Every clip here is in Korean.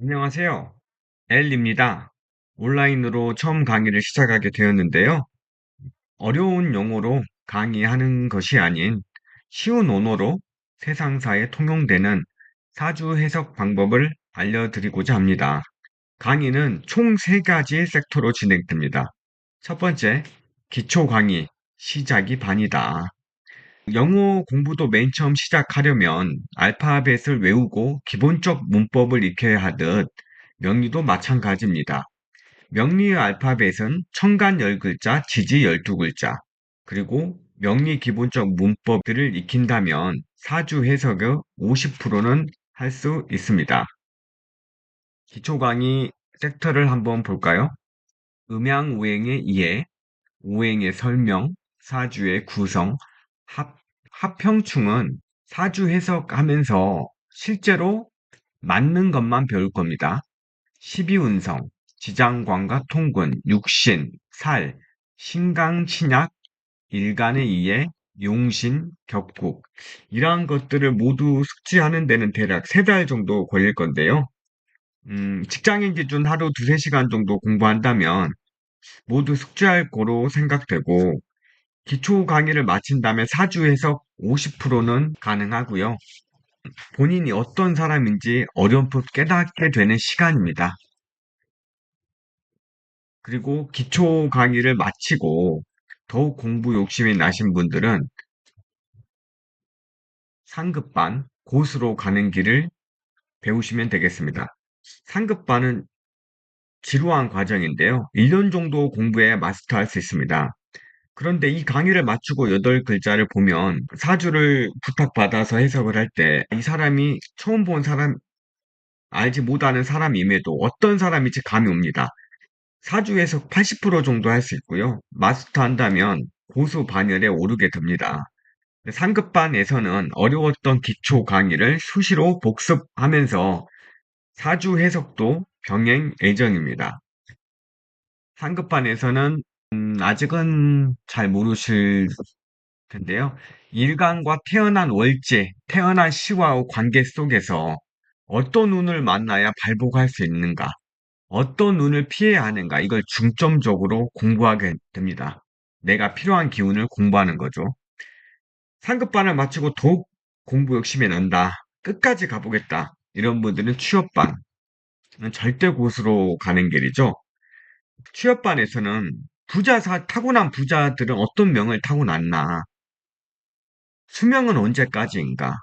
안녕하세요. 엘입니다. 온라인으로 처음 강의를 시작하게 되었는데요. 어려운 용어로 강의하는 것이 아닌 쉬운 언어로 세상사에 통용되는 사주 해석 방법을 알려드리고자 합니다. 강의는 총 3가지 섹터로 진행됩니다. 첫 번째, 기초 강의, 시작이 반이다. 영어 공부도 맨 처음 시작하려면 알파벳을 외우고 기본적 문법을 익혀야 하듯 명리도 마찬가지입니다. 명리의 알파벳은 천간 10글자, 지지 12글자, 그리고 명리 기본적 문법들을 익힌다면 사주 해석의 50%는 할 수 있습니다. 기초 강의 섹터를 한번 볼까요? 음양 오행의 이해, 오행의 설명, 사주의 구성, 합, 합형충은 사주 해석하면서 실제로 맞는 것만 배울 겁니다. 십이운성, 지장관과 통근, 육신, 살, 신강, 신약, 일간의 이해, 용신, 격국 이러한 것들을 모두 숙지하는 데는 대략 3달 정도 걸릴 건데요. 직장인 기준 하루 2~3시간 정도 공부한다면 모두 숙지할 거로 생각되고 기초 강의를 마친 다음에 사주 해석 50%는 가능하고요. 본인이 어떤 사람인지 어렴풋 깨닫게 되는 시간입니다. 그리고 기초 강의를 마치고 더욱 공부 욕심이 나신 분들은 상급반, 고수로 가는 길을 배우시면 되겠습니다. 상급반은 지루한 과정인데요. 1년 정도 공부해야 마스터할 수 있습니다. 그런데 이 강의를 마치고 8글자를 보면 사주를 부탁받아서 해석을 할 때 이 사람이 처음 본 사람, 알지 못하는 사람임에도 어떤 사람인지 감이 옵니다. 사주 해석 80% 정도 할 수 있고요. 마스터한다면 고수 반열에 오르게 됩니다. 상급반에서는 어려웠던 기초 강의를 수시로 복습하면서 사주 해석도 병행 예정입니다. 상급반에서는 아직은 잘 모르실 텐데요. 일간과 태어난 월제, 태어난 시와의 관계 속에서 어떤 운을 만나야 발복할 수 있는가, 어떤 운을 피해야 하는가, 이걸 중점적으로 공부하게 됩니다. 내가 필요한 기운을 공부하는 거죠. 상급반을 마치고 더욱 공부 욕심이 난다. 끝까지 가보겠다. 이런 분들은 취업반, 절대 고수로 가는 길이죠. 취업반에서는 타고난 부자들은 어떤 명을 타고났나? 수명은 언제까지인가?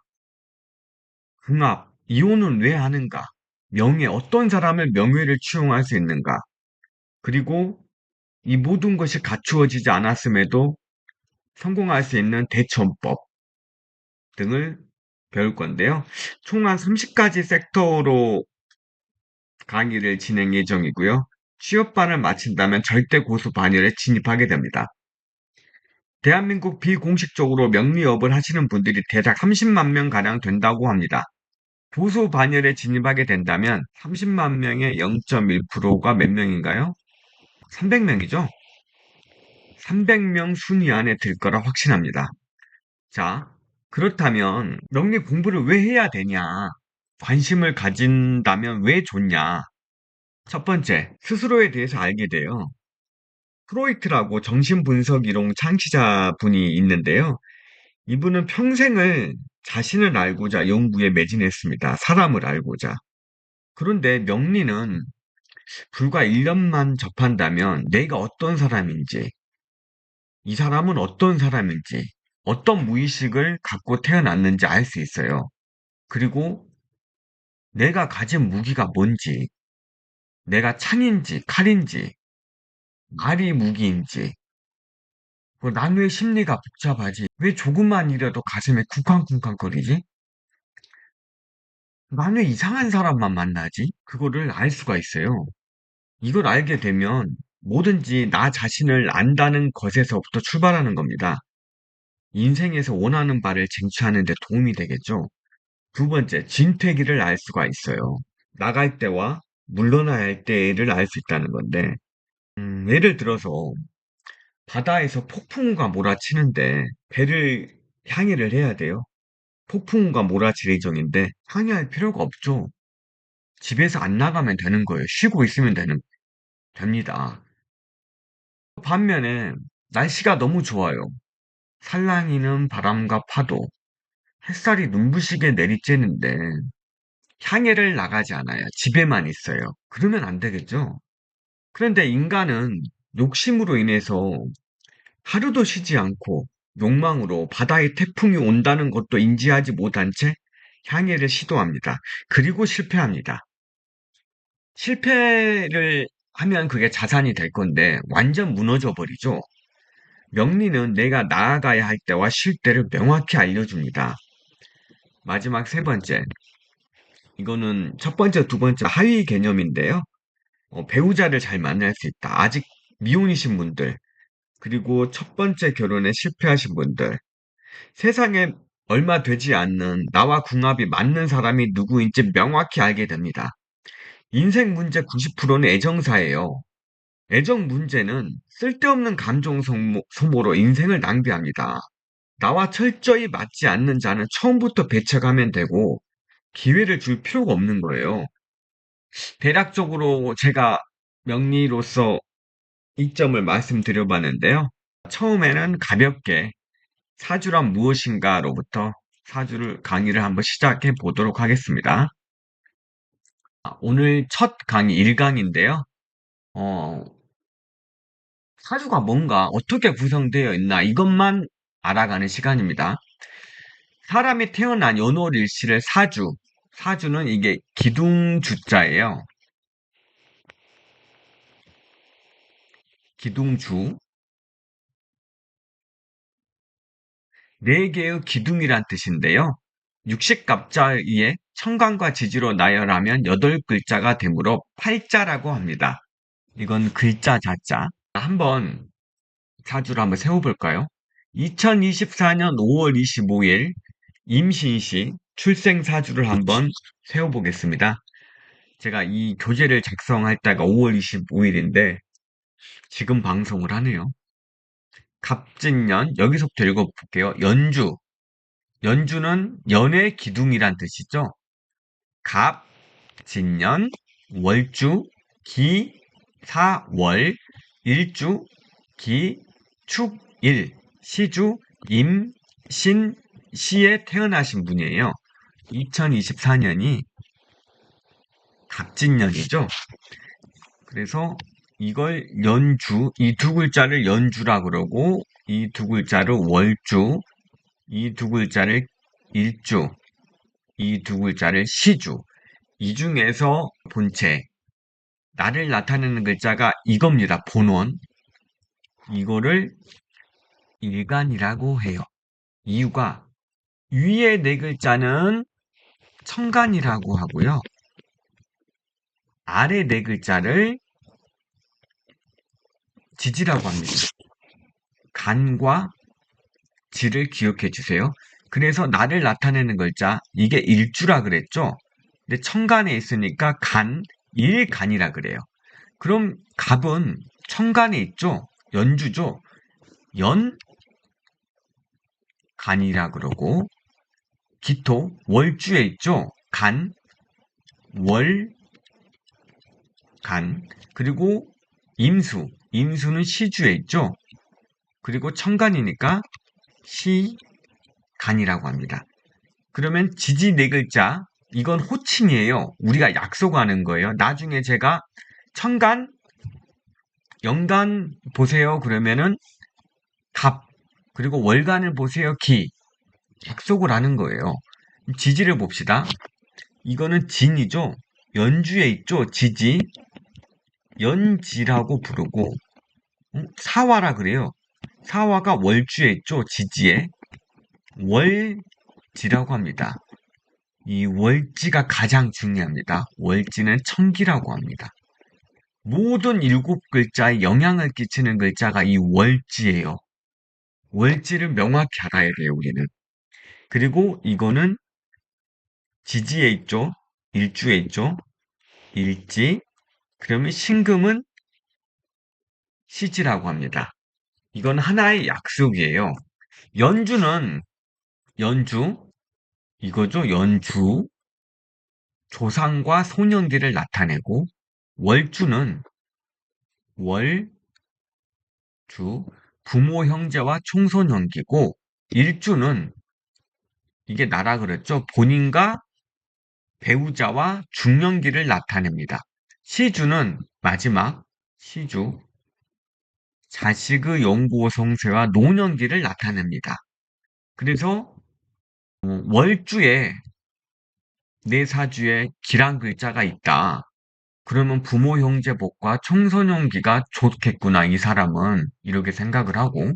궁합, 이혼은 왜 하는가? 명예, 어떤 사람을 명예를 추용할 수 있는가? 그리고 이 모든 것이 갖추어지지 않았음에도 성공할 수 있는 대처법 등을 배울 건데요. 총 한 30가지 섹터로 강의를 진행 예정이고요. 취업반을 마친다면 절대 고수 반열에 진입하게 됩니다. 대한민국 비공식적으로 명리업을 하시는 분들이 대략 30만 명 가량 된다고 합니다. 보수 반열에 진입하게 된다면 30만 명의 0.1%가 몇 명인가요? 300명이죠? 300명 순위 안에 들 거라 확신합니다. 자, 그렇다면 명리 공부를 왜 해야 되냐? 관심을 가진다면 왜 좋냐? 첫 번째, 스스로에 대해서 알게 돼요. 프로이트라고 정신분석 이론 창시자 분이 있는데요. 이분은 평생을 자신을 알고자 연구에 매진했습니다. 사람을 알고자. 그런데 명리는 불과 1년만 접한다면 내가 어떤 사람인지, 이 사람은 어떤 사람인지, 어떤 무의식을 갖고 태어났는지 알 수 있어요. 그리고 내가 가진 무기가 뭔지, 내가 창인지 칼인지, 말이 무기인지, 난 왜 심리가 복잡하지? 왜 조금만 이라도 가슴에 쿵쾅쿵쾅거리지? 난 왜 이상한 사람만 만나지? 그거를 알 수가 있어요. 이걸 알게 되면 뭐든지 나 자신을 안다는 것에서부터 출발하는 겁니다. 인생에서 원하는 바를 쟁취하는 데 도움이 되겠죠. 두 번째, 진퇴기를 알 수가 있어요. 나갈 때와 물러나야 할 때를 알 수 있다는 건데, 예를 들어서 바다에서 폭풍우가 몰아치는데 배를 항해를 해야 돼요. 폭풍우가 몰아칠 예정인데 항해할 필요가 없죠. 집에서 안 나가면 되는 거예요. 쉬고 있으면 됩니다. 반면에 날씨가 너무 좋아요. 살랑이는 바람과 파도, 햇살이 눈부시게 내리쬐는데 향해를 나가지 않아요. 집에만 있어요. 그러면 안 되겠죠? 그런데 인간은 욕심으로 인해서 하루도 쉬지 않고 욕망으로 바다에 태풍이 온다는 것도 인지하지 못한 채 향해를 시도합니다. 그리고 실패합니다. 실패를 하면 그게 자산이 될 건데 완전 무너져 버리죠. 명리는 내가 나아가야 할 때와 쉴 때를 명확히 알려줍니다. 마지막 세 번째. 이거는 첫 번째, 두 번째 하위 개념인데요. 배우자를 잘 만날 수 있다. 아직 미혼이신 분들, 그리고 첫 번째 결혼에 실패하신 분들, 세상에 얼마 되지 않는 나와 궁합이 맞는 사람이 누구인지 명확히 알게 됩니다. 인생 문제 90%는 애정사예요. 애정 문제는 쓸데없는 감정 소모로 인생을 낭비합니다. 나와 철저히 맞지 않는 자는 처음부터 배척하면 되고 기회를 줄 필요가 없는 거예요. 대략적으로 제가 명리로서 이점을 말씀드려 봤는데요. 처음에는 가볍게 사주란 무엇인가로부터 사주를 강의를 한번 시작해 보도록 하겠습니다. 오늘 첫 강의 1강인데요. 어, 사주가 뭔가 어떻게 구성되어 있나 이것만 알아가는 시간입니다. 사람이 태어난 연월일시를 사주는 이게 기둥주자예요. 기둥주. 네 개의 기둥이란 뜻인데요. 육식갑자의 청간과 지지로 나열하면 8글자가 되므로 팔자라고 합니다. 이건 글자 자자. 한번 사주를 한번 세워볼까요? 2024년 5월 25일 임신시 출생 사주를 한번 세워보겠습니다. 제가 이 교재를 작성할 때가 5월 25일인데 지금 방송을 하네요. 갑진년 여기서부터 읽어볼게요. 연주는 연의 기둥이란 뜻이죠. 갑, 진년, 월주, 기, 사, 월, 일주, 기, 축, 일, 시주, 임, 신, 시에 태어나신 분이에요. 2024년이 갑진년이죠. 그래서 이걸 이 두 글자를 연주라 그러고, 이 두 글자를 월주, 이 두 글자를 일주, 이 두 글자를 시주. 이 중에서 본체, 나를 나타내는 글자가 이겁니다. 본원. 이거를 일간이라고 해요. 이유가 위에 네 글자는 천간이라고 하고요. 아래 네 글자를 지지라고 합니다. 간과 지를 기억해 주세요. 그래서 나를 나타내는 글자, 이게 일주라 그랬죠? 근데 천간에 있으니까 일간이라 그래요. 그럼 갑은 천간에 있죠? 연주죠? 연간이라 그러고, 기토, 월주에 있죠? 월간, 그리고 임수는 시주에 있죠? 그리고 천간이니까 시간이라고 합니다. 그러면 지지 네 글자, 이건 호칭이에요. 우리가 약속하는 거예요. 나중에 제가 천간, 연간 보세요. 그러면은 갑, 그리고 월간을 보세요. 기. 약속을 하는 거예요. 지지를 봅시다. 이거는 진이죠. 연주에 있죠. 지지. 연지라고 부르고 사화라 그래요. 사화가 월주에 있죠. 지지에. 월지라고 합니다. 이 월지가 가장 중요합니다. 월지는 천기라고 합니다. 모든 7글자에 영향을 끼치는 글자가 이 월지예요. 월지를 명확히 알아야 돼요, 우리는. 그리고 이거는 지지에 있죠. 일주에 있죠. 일지. 그러면 신금은 시지라고 합니다. 이건 하나의 약속이에요. 연주, 이거죠. 연주. 조상과 소년기를 나타내고, 월주는 월, 주, 부모, 형제와 청소년기고, 일주는 이게 나라 그랬죠. 본인과 배우자와 중년기를 나타냅니다. 시주는 마지막, 시주, 자식의 영구 성쇠와 노년기를 나타냅니다. 그래서 월주에 내 사주에 기란 글자가 있다. 그러면 부모 형제 복과 청소년기가 좋겠구나, 이 사람은. 이렇게 생각을 하고,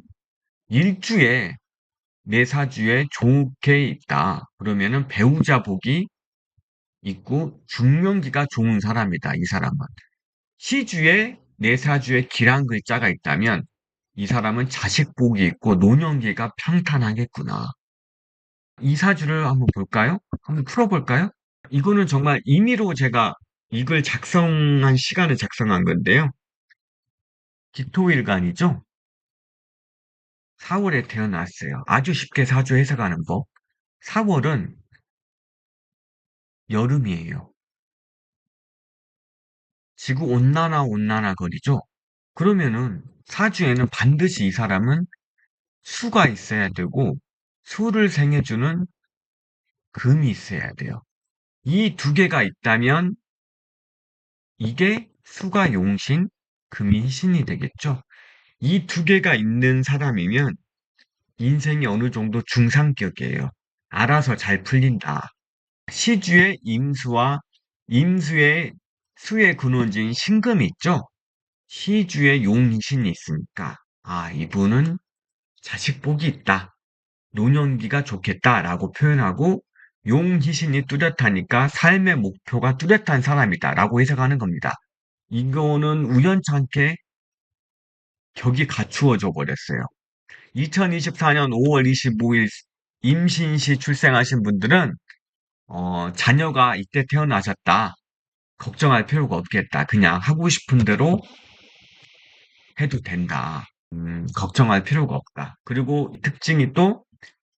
일주에 내 사주에 좋게 있다. 그러면은 배우자 복이 있고 중년기가 좋은 사람이다, 이 사람은. 시주에 내 사주에 기란 글자가 있다면 이 사람은 자식 복이 있고 노년기가 평탄하겠구나. 이 사주를 한번 볼까요? 한번 풀어볼까요? 이거는 정말 임의로 제가 이걸 작성한 시간을 작성한 건데요. 기토일간이죠? 4월에 태어났어요. 아주 쉽게 사주 해석하는 법. 4월은 여름이에요. 지구 온난화 거리죠? 그러면은 사주에는 반드시 이 사람은 수가 있어야 되고 수를 생해주는 금이 있어야 돼요. 이 두 개가 있다면 이게 수가 용신, 금이 희신이 되겠죠? 이 두 개가 있는 사람이면 인생이 어느 정도 중상격이에요. 알아서 잘 풀린다. 시주의 임수와 임수의 수의 근원지인 신금이 있죠? 시주에 용신이 있으니까, 아, 이분은 자식 복이 있다. 노년기가 좋겠다라고 표현하고, 용희신이 뚜렷하니까 삶의 목표가 뚜렷한 사람이다라고 해석하는 겁니다. 이거는 우연찮게 격이 갖추어져 버렸어요. 2024년 5월 25일 임신시 출생하신 분들은, 자녀가 이때 태어나셨다. 걱정할 필요가 없겠다. 그냥 하고 싶은 대로 해도 된다. 걱정할 필요가 없다. 그리고 특징이 또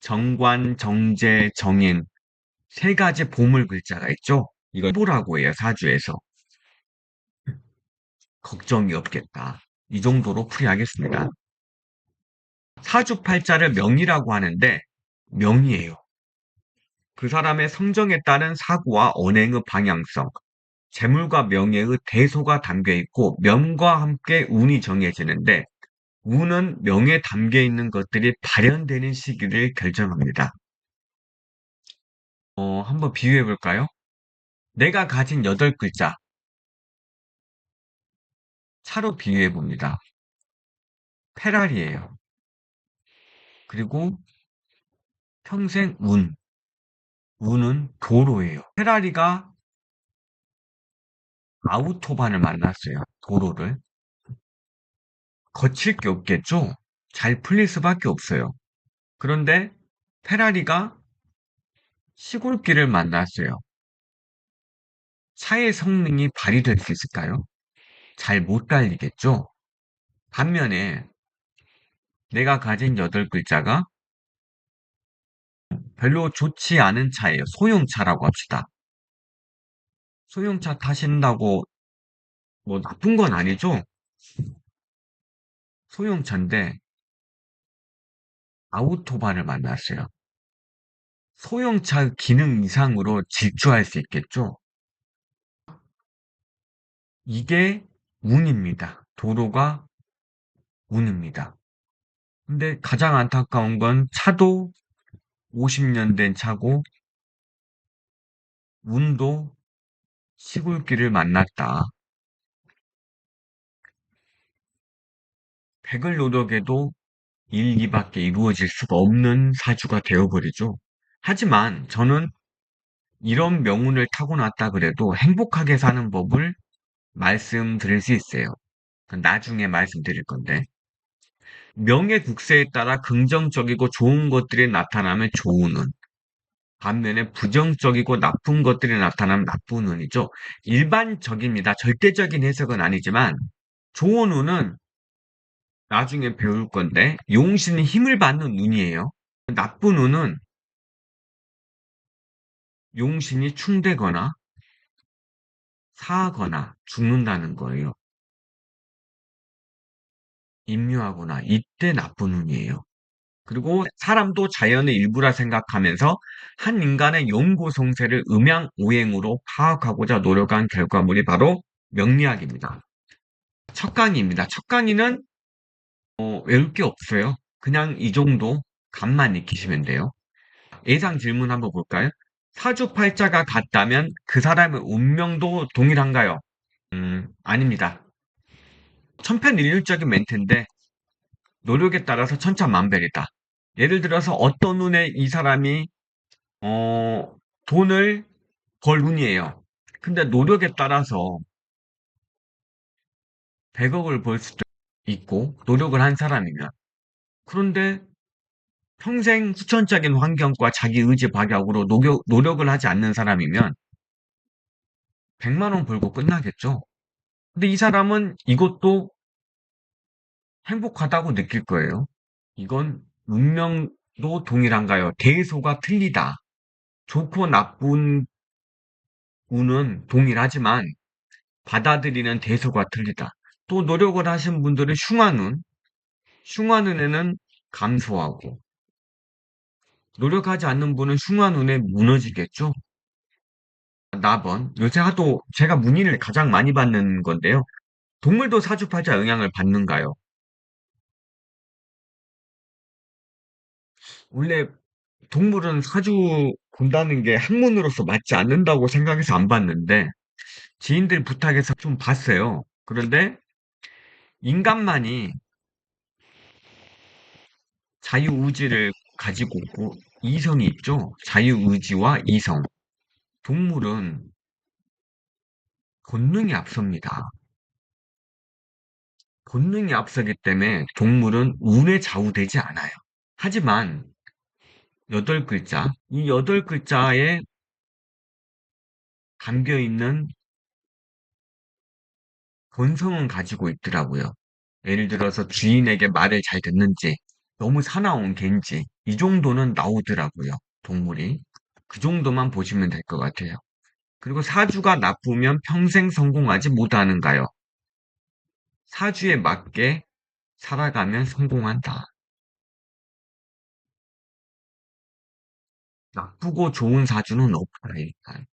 정관, 정제, 정인 세 가지 보물 글자가 있죠. 이걸 보라고 해요. 사주에서. 걱정이 없겠다. 이 정도로 풀이하겠습니다. 사주팔자를 명이라고 하는데 명이에요. 그 사람의 성정에 따른 사고와 언행의 방향성, 재물과 명예의 대소가 담겨 있고 명과 함께 운이 정해지는데 운은 명에 담겨 있는 것들이 발현되는 시기를 결정합니다. 한번 비유해 볼까요? 내가 가진 8글자, 차로 비유해 봅니다. 페라리예요. 그리고 평생 운은 도로예요. 페라리가 아우토반을 만났어요. 도로를. 거칠 게 없겠죠? 잘 풀릴 수밖에 없어요. 그런데 페라리가 시골길을 만났어요. 차의 성능이 발휘될 수 있을까요? 잘 못 달리겠죠? 반면에 내가 가진 8글자가 별로 좋지 않은 차예요. 소형차라고 합시다. 소형차 타신다고 뭐 나쁜 건 아니죠? 소형차인데 아우토반을 만났어요. 소형차 기능 이상으로 질주할 수 있겠죠? 이게 운입니다. 도로가 운입니다. 근데 가장 안타까운 건 차도 50년 된 차고 운도 시골길을 만났다. 백을 노력해도 일, 이밖에 이루어질 수가 없는 사주가 되어버리죠. 하지만 저는 이런 명운을 타고났다 그래도 행복하게 사는 법을 말씀드릴 수 있어요. 그건 나중에 말씀드릴 건데. 명의 국세에 따라 긍정적이고 좋은 것들이 나타나면 좋은 운. 반면에 부정적이고 나쁜 것들이 나타나면 나쁜 운이죠. 일반적입니다. 절대적인 해석은 아니지만 좋은 운은 나중에 배울 건데 용신이 힘을 받는 운이에요. 나쁜 운은 용신이 충되거나 사하거나 죽는다는 거예요. 임유하거나 이때 나쁜 운이에요. 그리고 사람도 자연의 일부라 생각하면서 한 인간의 용고성세를 음양오행으로 파악하고자 노력한 결과물이 바로 명리학입니다. 첫 강의입니다. 첫 강의는 외울 게 없어요. 그냥 이 정도 감만 익히시면 돼요. 예상 질문 한번 볼까요? 사주팔자가 같다면 그 사람의 운명도 동일한가요? 아닙니다. 천편일률적인 멘트인데 노력에 따라서 천차만별이다. 예를 들어서 어떤 운에 이 사람이 돈을 벌 운이에요. 근데 노력에 따라서 100억을 벌 수도 있고 노력을 한 사람이면 그런데 평생 후천적인 환경과 자기 의지 박약으로 노력을 하지 않는 사람이면 100만 원 벌고 끝나겠죠. 근데 이 사람은 이것도 행복하다고 느낄 거예요. 이건 운명도 동일한가요? 대소가 틀리다. 좋고 나쁜 운은 동일하지만 받아들이는 대소가 틀리다. 또 노력을 하신 분들은 흉한운에는 감소하고 노력하지 않는 분은 흉한운에 무너지겠죠. 나번 요새 하도 제가 문의를 가장 많이 받는 건데요. 동물도 사주팔자 영향을 받는가요? 원래 동물은 사주 본다는 게 학문으로서 맞지 않는다고 생각해서 안 봤는데 지인들 부탁해서 좀 봤어요. 그런데 인간만이 자유의지를 가지고 있고 이성이 있죠. 자유의지와 이성. 동물은 본능이 앞섭니다. 본능이 앞서기 때문에 동물은 운에 좌우되지 않아요. 하지만 여덟 글자, 이 여덟 글자에 담겨 있는 본성은 가지고 있더라고요. 예를 들어서 주인에게 말을 잘 듣는지, 너무 사나운 개인지, 이 정도는 나오더라고요. 동물이. 그 정도만 보시면 될 것 같아요. 그리고 사주가 나쁘면 평생 성공하지 못하는가요? 사주에 맞게 살아가면 성공한다. 나쁘고 좋은 사주는 없다, 일단.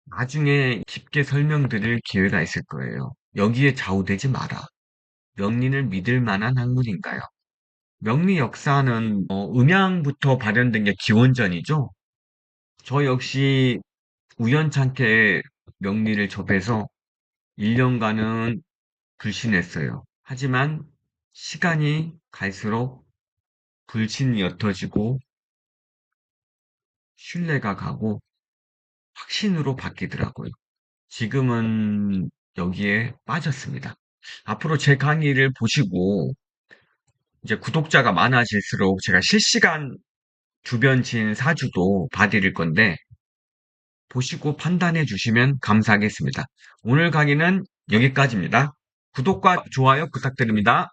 나중에 깊게 설명드릴 기회가 있을 거예요. 여기에 좌우되지 마라. 명리를 믿을 만한 학문인가요? 명리 역사는 음양부터 발현된 게 기원전이죠. 저 역시 우연찮게 명리를 접해서 1년간은 불신했어요. 하지만 시간이 갈수록 불신이 옅어지고 신뢰가 가고 확신으로 바뀌더라고요. 지금은 여기에 빠졌습니다. 앞으로 제 강의를 보시고 이제 구독자가 많아질수록 제가 실시간 주변 지인 사주도 봐드릴 건데 보시고 판단해 주시면 감사하겠습니다. 오늘 강의는 여기까지입니다. 구독과 좋아요 부탁드립니다.